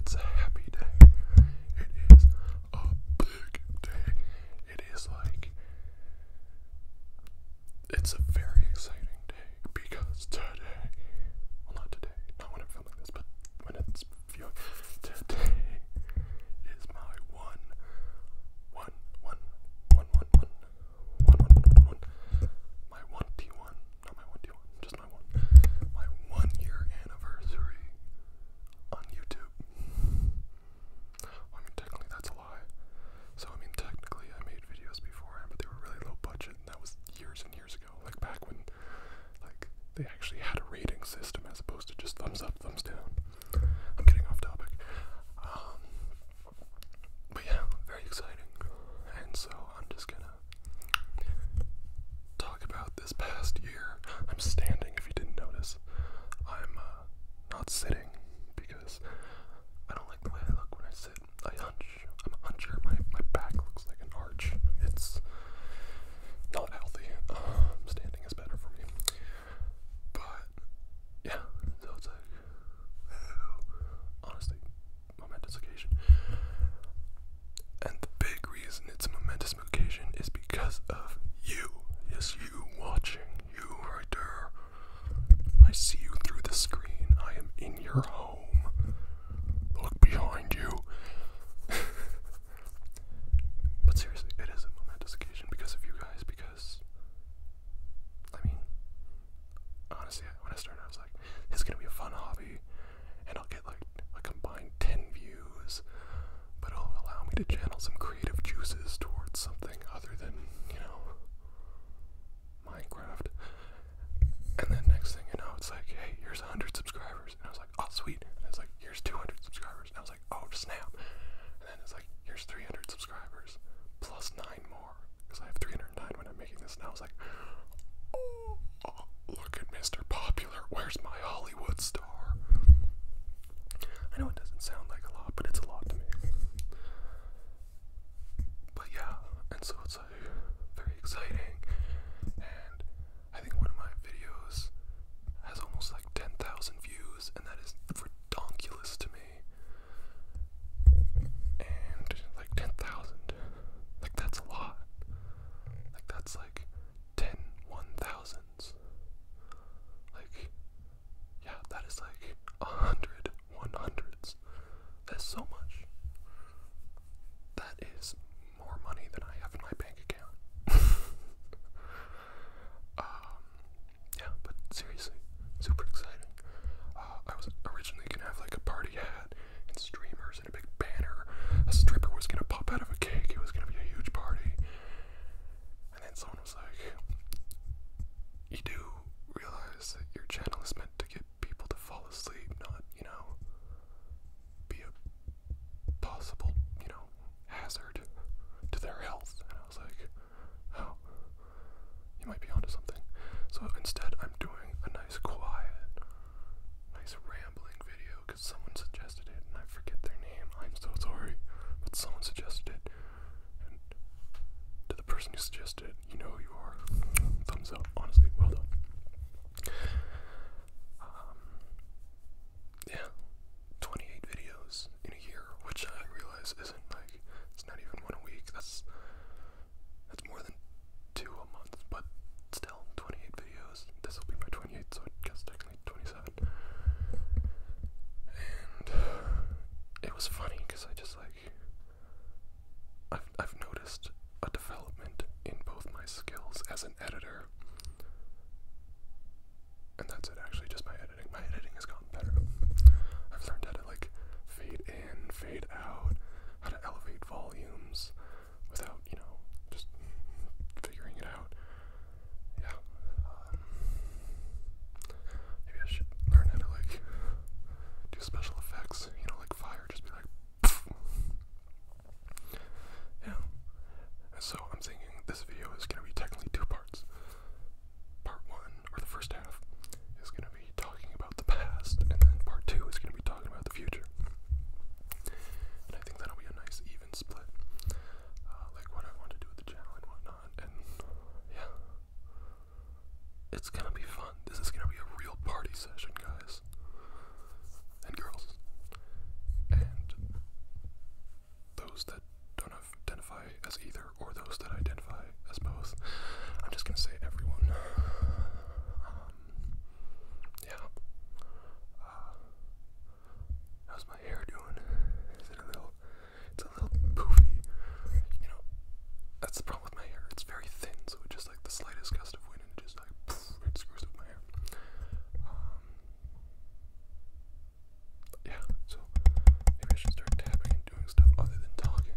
It's a happy day. It is a big day. It is like, it's a very exciting day because today, well, not today, not when I'm filming this, but when it's viewing, today is my my 1T1, not my 1T1, just my 1 year anniversary on YouTube. Well, I mean, technically that's a lie. So, I mean, technically I made videos beforehand, but they were really low budget, and that was years and years ago, like back when, like, they actually had a rating system as opposed to just thumbs up, thumbs down. I'm getting off topic. But yeah, very exciting. And so I'm just gonna talk about this past year. I'm standing, if you didn't notice. I'm not sitting because I don't like the way I look when I sit. I hunch. I'm a huncher. My back looks like an arch. It's not healthy. Standing is better for me. But yeah, so it's like, honestly, momentous occasion. And the big reason it's a momentous occasion is because of you. Yes, you watching. You right there. I see you through the screen. I am in your home. Look behind you. But seriously, it is a momentous occasion because of you guys, because, I mean, honestly, when I started, I was like, this is gonna be a fun hobby, and I'll get like a combined 10 views, but it'll allow me to channel some creative juices towards something other than, you know, Minecraft. And then next thing you know, it's like, hey, here's 100 subscribers, and I was like, oh, sweet. And it's like, here's 200 subscribers, and I was like, oh, snap. And then it's like, here's 300 subscribers plus 9 more, because I have 309 when I'm making this, and I was like, oh, look at Mr. Popular. Where's my Hollywood star? I know it doesn't sound like a lot, but it's a lot to me. But yeah, and so it's like very exciting, and I think one of my videos has almost like 10,000 views, and that is redonkulous to me. And like 10,000, like that's a lot. Like that's like 10 1,000s. Like, yeah, that is like 100 100s. That's so much. That is more money than I have in my bank account. Yeah, but seriously, super exciting. I was originally gonna have like a party hat and streamers and a big banner. A stripper was gonna pop out of a cake. It was gonna be a huge party. And then someone was like, you do realize that your channel is meant to get people to fall asleep, not, you know, be a possible, you know, hazard to their health. And I was like, oh, you might be onto something. So instead, I'm doing a nice quiet, nice rambling video because someone suggested it, and I forget their name. I'm so sorry, but someone suggested it. And to the person who suggested it, you know who you are. Thumbs up, honestly, well done. Yeah, 28 videos in a year, which I realize isn't like, it's not even one a week. That's more than 2 a month, but still, 28 videos. This will be my 28th, so I guess technically 27. And it was funny because I just like, I've noticed a development in both my skills as an editor, and that's it, actually, just my editing. My editing has gotten better. I've learned how to like fade in, fade out, how to elevate volumes without, you know, just figuring it out. Yeah. Maybe I should learn how to like do special effects, you know, like fire, just be like, pfft. Yeah. And so I'm thinking this video is going to be technically 2 parts. Part 1, or the first half, is going to be talking about the past, and then part 2 is going to be talking about the future. And I think that'll be a nice even split, like what I want to do with the channel and whatnot. And yeah, it's gonna be fun. This is gonna be a real party session, guys and girls. And those that don't identify as either, or those that identify as both. I'm just gonna say everyone. Yeah. How's my hair doing? Is it it's a little poofy. You know, that's the problem with my hair. It's very thin, so it just like the slightest gust of wind and it just like poof, it screws up my hair. Yeah, so maybe I should start tapping and doing stuff other than talking.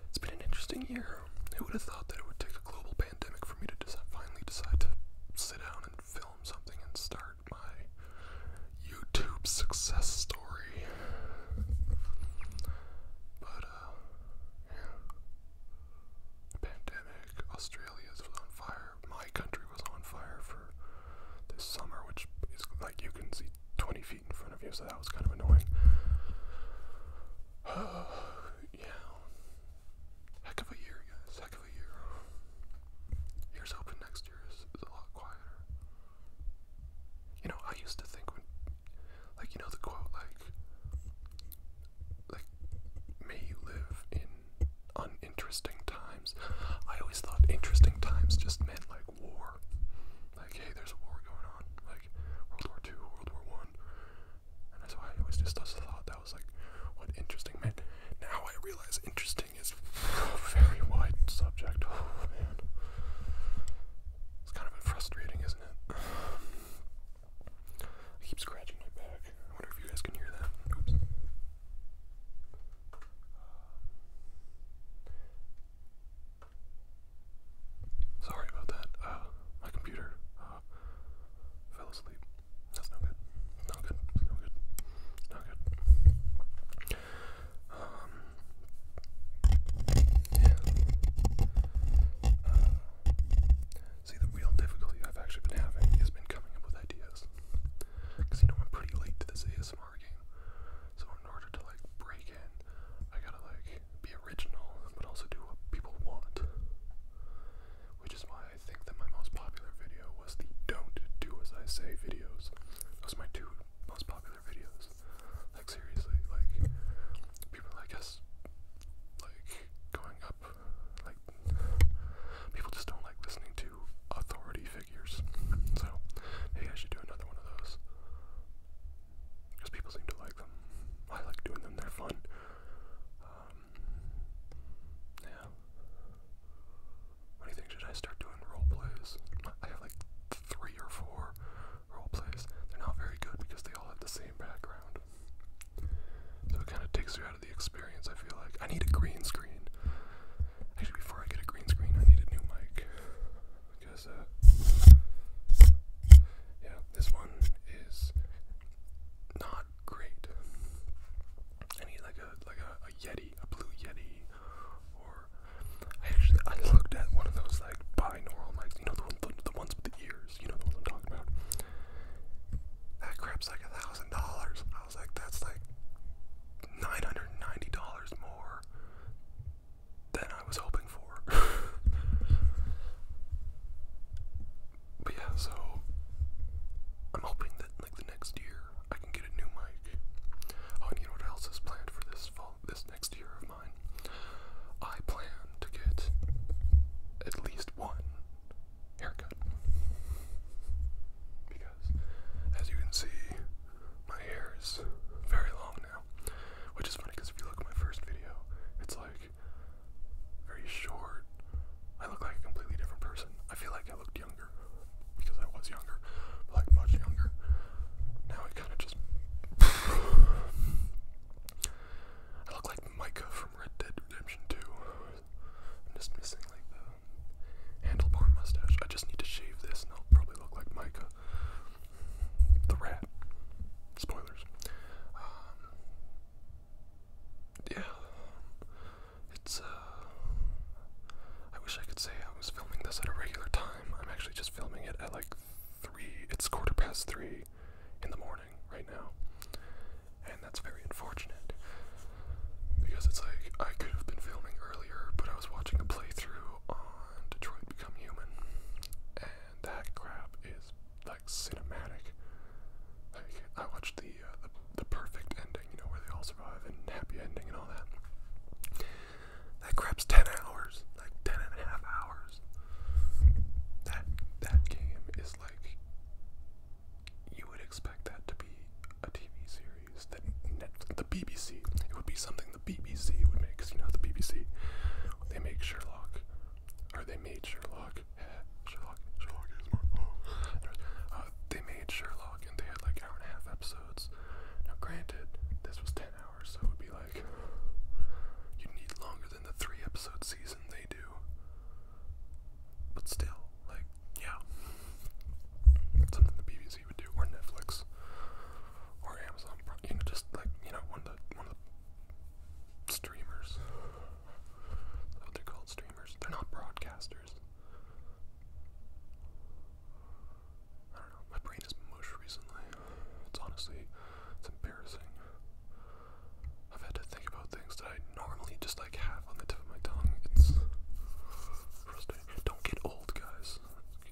It's been an interesting year. Who would have thought that it would take a global pandemic for me to finally decide to sit down and film something and start my YouTube success story? But, yeah. Pandemic, Australia was on fire, my country was on fire for this summer, which is like you can see 20 feet in front of you, so that was kind of annoying. Yeah. Heck of a year, guys. Heck of a year. Here's hoping next year is a lot quieter. You know, I used to think when, like, you know the quote, like, may you live in uninteresting times. I always thought interesting times just meant, like, war. Like, hey, there's a war going on. Like, World War II, World War I. And that's why I always just thought that was, like, what interesting meant. Now I realize interesting is a very wide subject. Oh, man. It's kind of frustrating, isn't it? I keep scratching my back. I wonder if you guys can hear that. Oops. Sorry about that. My computer fell asleep. That's no good. No good. No good. No good. Yeah. See, the real difficulty I've actually been having has been coming up with ideas. Because, you know, I'm pretty late to this ASMR game. So in order to, like, break in, I gotta, like, be original, but also do what people want. Which is why I think that my most popular video was the Don't Do As I Say videos. Those are my two most popular videos. Like, seriously, like, people, I guess, like, going up, like, people just don't like listening to authority figures. So, maybe I should do another one of those. Because people seem to like them. I like doing them, they're fun. Yeah. What do you think? Should I start doing role plays? I have like 3 or 4 role plays. They're not very good because they all have the same background. So it kind of takes you out of the experience, I feel like. I need a green screen. Actually, before I get a green screen, I need a new mic. Because, yeah, this one is not great. I need like a Yeti, a blue Yeti, or I looked at one of those like binaural mics, you know, the ones with the ears, you know the ones I'm talking about. That crap's like $1,000. I was like, that's like $990 more than I was hoping for. But yeah, so I'm hoping that like the next year I can get a new mic. Oh, and you know what else is planned for this next year? happy ending and all that. That crap's 10 hours, like 10 and a half hours. That game is like, you would expect that to be a TV series that the BBC, it would be something the BBC would make, 'cause you know the BBC, they make Sherlock, or they made Sherlock, Sherlock is more, they made Sherlock and they had like hour and a half episodes. Now granted, this was 10 hours, so it would be like, you'd need longer than the 3-episode season they do. But still, like, yeah. Something the BBC would do, or Netflix, or Amazon, you know, just like, you know, one of the streamers. That's what they're called, streamers. They're not broadcasters. I don't know, my brain is mush recently. It's honestly, it's embarrassing. I've had to think about things that I normally just like have on the tip of my tongue. It's frustrating. Don't get old, guys.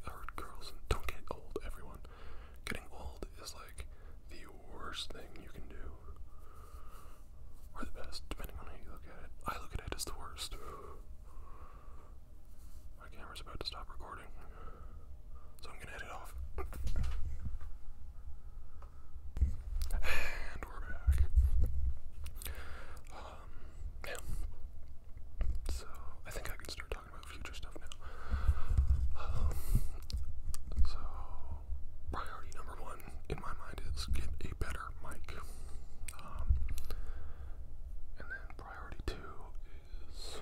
Or girls. Don't get old, everyone. Getting old is like the worst thing you can do. Or the best, depending on how you look at it. I look at it as the worst. My camera's about to stop recording, so I'm gonna edit off. And we're back. Yeah. So, I think I can start talking about future stuff now. So, priority number 1 in my mind is get a better mic. And then priority 2 is,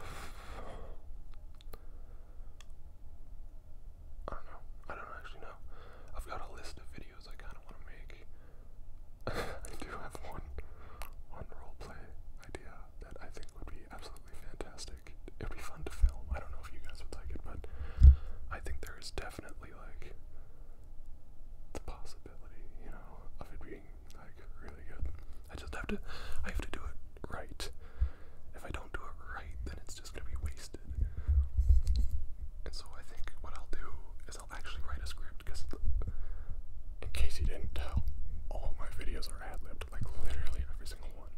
I don't actually know. I've got a list of videos I kind of want to make. I do have one roleplay idea that I think would be absolutely fantastic. It would be fun to film. I don't know if you guys would like it, but I think there is definitely like the possibility, you know, of it being like really good. I have to do it right. If I don't do it right, then it's just gonna be wasted. And so I think what I'll do is I'll actually write a script, because in case you didn't tell, all of my videos are ad-libbed, like literally every single one.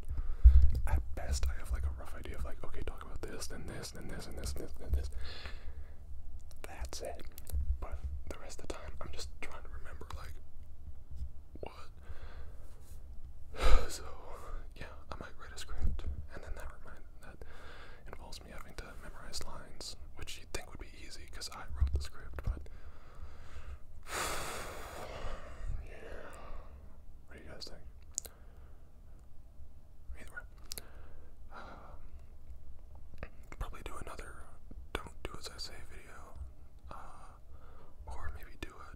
At best, I have like a rough idea of like, okay, talk about this, then this, then this, and this, and this, and this. That's it. But the rest of the time, I'm just trying to remember like what. So yeah, I might write a script, and then that involves me having to memorize lines, which you'd think would be easy because I wrote the script, but yeah. What do you guys think? Either way, probably do another "Don't Do As I Say" video, or maybe do a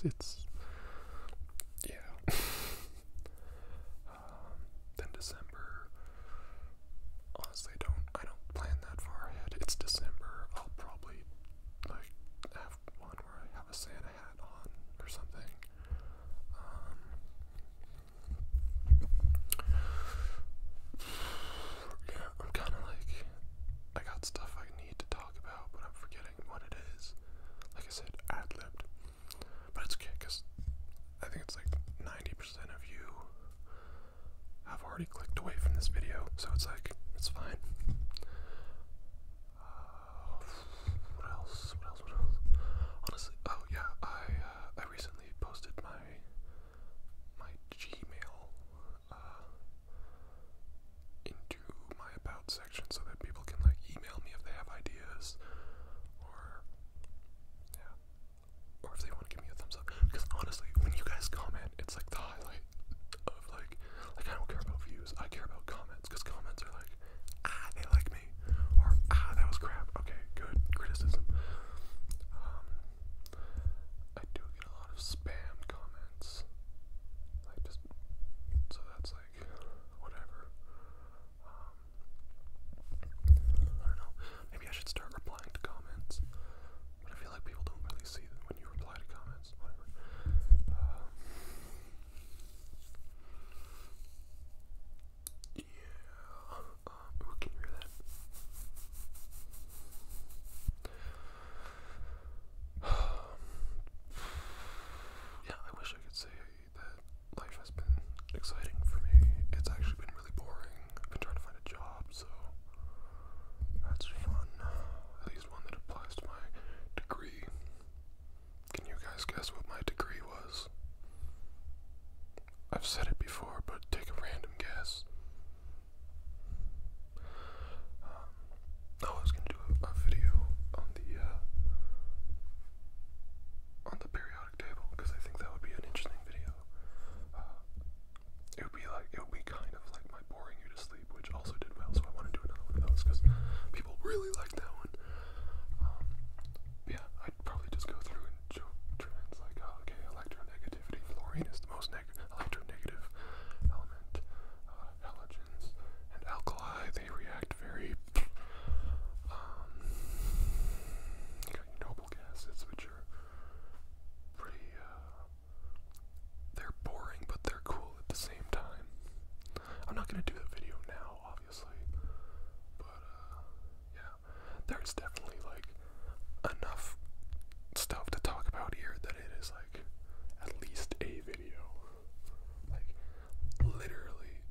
it's yeah. Then December, honestly, I don't plan that far ahead. It's December. I'll probably like have one where I have a Santa hat on or something. Yeah, I'm kind of like, I got stuff I need to talk about, but I'm forgetting what it is. Like I said, ad-libbed. But it's okay, because I think it's like 90% of you have already clicked away from this video, so it's like, it's fine. What else? Honestly, oh yeah, I recently posted my Gmail into my about section so that people can like email me if they have ideas, or yeah, or if they want to give me a thumbs up. Because honestly, when you guys comment, it's like the highlight of like I don't care about views, I care about comments, because comments are like, they like me, or that was crap. Okay, good criticism. I do get a lot of spam comments, like just so that's like whatever. I don't know. Maybe I should start replying to comments, but I feel like people don't really see them when you reply to comments. Whatever. Can you hear that? Yeah, I wish I could say that life has been exciting for me. It's actually been really boring. I've been trying to find a job, so that's fun. At least one that applies to my degree. Can you guys guess what my degree was? I've said it before, but take a random guess. I was gonna do a video on the periodic table, because I think that would be an interesting video. It would be kind of like my boring you to sleep, which also did well, so I want to do another one of those because people really like that one. Yeah, I'd probably just go through and show trends like, okay, electronegativity, fluorine is the most electronegative element. Halogens and alkali, they react very you got your noble gases, which are pretty they're boring, but they're cool at the same time. I'm not gonna do the video now, obviously, but yeah, there's definitely like enough stuff to talk about here that it is like at least a video. Like literally,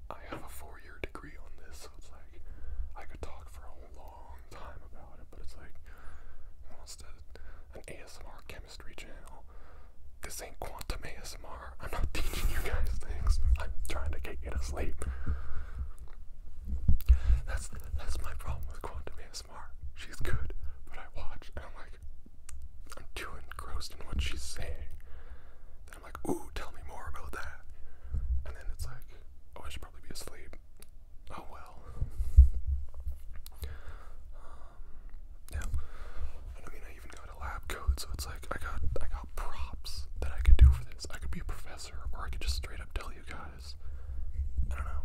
I have a 4-year degree on this, so it's like I could talk for a long time about it, but it's like almost an ASMR chemistry channel. This ain't quantum ASMR. I'm not teaching you guys things. I'm trying to get you to sleep. That's my problem with quantum ASMR. She's good, but I watch and I'm like, I'm too engrossed in what she's saying. Then I'm like, ooh, tell me more about that. And then it's like, oh, I should probably be asleep. Oh well. Yeah. And I mean, I even got a lab coat, so it's like I got props that I could do for this. I could be a professor, or I could just straight up tell you guys. I don't know.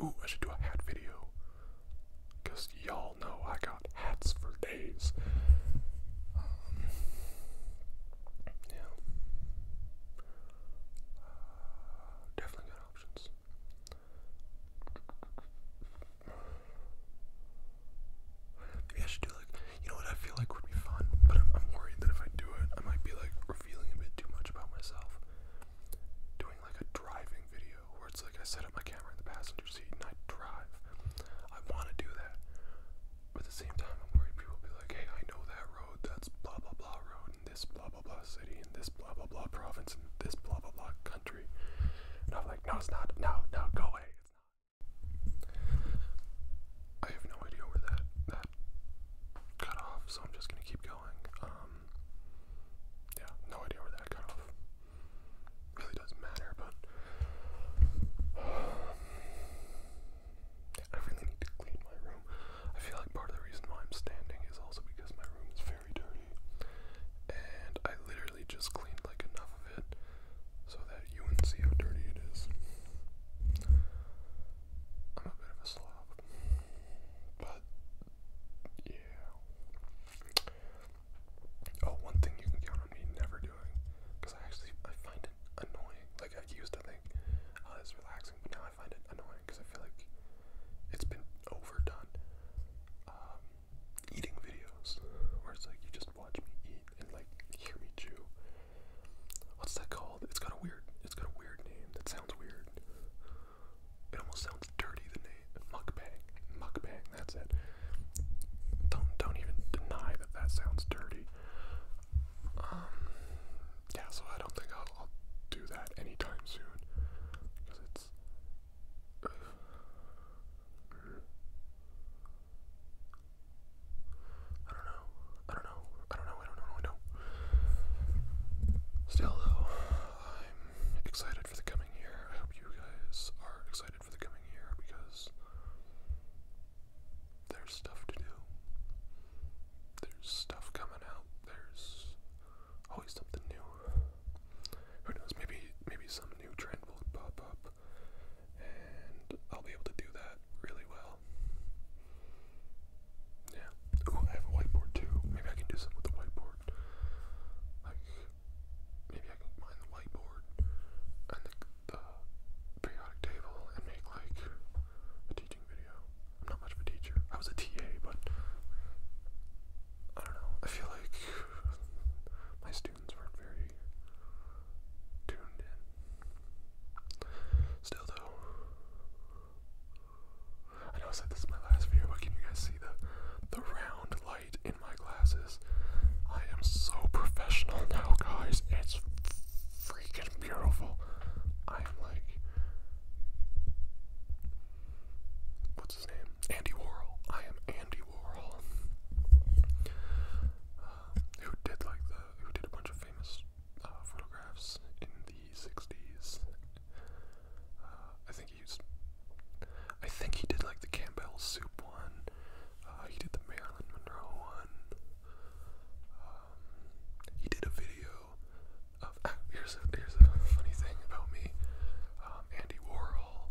Ooh, I should do a hat video. Because y'all know I got hats for days. Yeah. Definitely got options. Maybe I should do like, you know what I feel like would be fun, but I'm worried that if I do it, I might be like revealing a bit too much about myself. Doing like a driving video where it's like I set up my camera in the passenger seat and I drive. I want to do that, but at the same time I'm worried people will be like, hey, I know that road, that's blah blah blah road in this blah blah blah city in this blah blah blah province in this blah blah blah country. And I'm like, no it's not, no, go away, it's not. I have no idea where that cut off, so I'm just gonna keep going. Yeah, no idea where that cut off. Really doesn't matter, but yeah, I really need to clean my room. I feel like part of the reason why I'm standing is also because my room is very dirty, and I literally just cleaned like enough of it so that you wouldn't see how dirty it is. I'm a bit of a slob, but yeah. Oh, one thing you can count on me never doing, because I find it annoying. Like I used to think, oh, it's relaxing, but now I find it annoying because I feel like it's been overdone. Eating videos, where it's like you just watch me eat and like hear me chew. What's that called? It's got a weird name that sounds weird. It almost sounds dirty, the name. Mukbang, that's it. Don't even deny that sounds dirty. Yeah, so I don't think I'll do that anytime soon, because it's I don't know. Still though, I'm excited for the coming year. I hope you guys are excited for the coming year, because there's stuff to do. There's stuff coming out. There's always something new. Who knows, maybe some new trend will pop up and I'll be able to do that really well. Yeah. Ooh, I have a whiteboard too. Maybe I can do something with the whiteboard. Like, maybe I can combine the whiteboard and the periodic table and make like a teaching video. I'm not much of a teacher. I was a TA, but I don't know. I feel like my students weren't very tuned in. Still though, I know I said this is my last video, but can you guys see the round light in my glasses? I am so professional now, guys. It's freaking beautiful. I am like, what's his name? Andy Warhol. I am Andy Warhol. Who did a bunch of famous photographs in the 60s. I think he did like the Campbell's soup one. He did the Marilyn Monroe one. He did a video of, here's a funny thing about me. Andy Warhol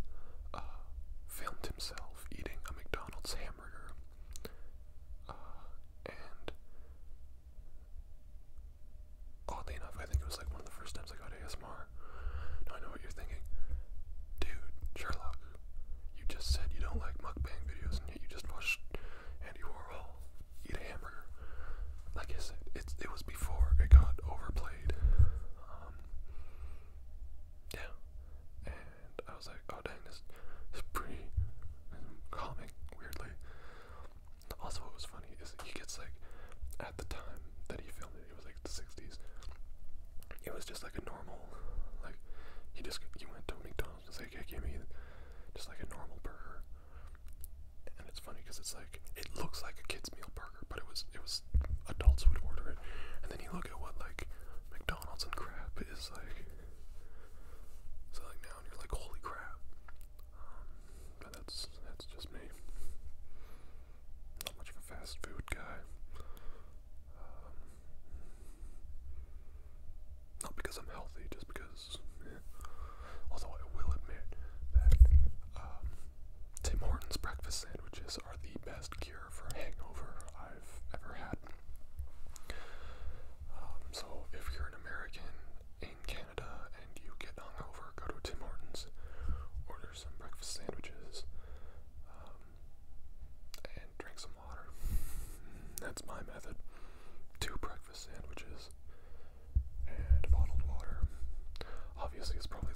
filmed himself eating a McDonald's hamburger. And oddly enough, I think it was like one of the first times I got ASMR. Now I know what you're thinking. Dude, Sherlock, you just said you don't like mukbang videos and yet you just watched Andy Warhol eat a hamburger. Like I said, it was before it got overplayed. Yeah. And I was like, oh dang, this is pretty calming, weirdly. Also, what was funny is he gets like, at the time that he filmed it, it was like the 60s. It was just like a normal, like, he went to McDonald's and was like, hey, give me just like a normal burger. And it's funny because it's like, it looks like a kid's meal burger, but it was adults would order it. And then you look at what like McDonald's and crap is like. So like now and you're like, holy crap. But that's just me. Not much of a fast food guy. Not because I'm healthy, just because sandwiches are the best cure for a hangover I've ever had. So if you're an American in Canada and you get hungover, go to Tim Hortons, order some breakfast sandwiches, and drink some water. That's my method. 2 breakfast sandwiches and a bottled water. Obviously, it's probably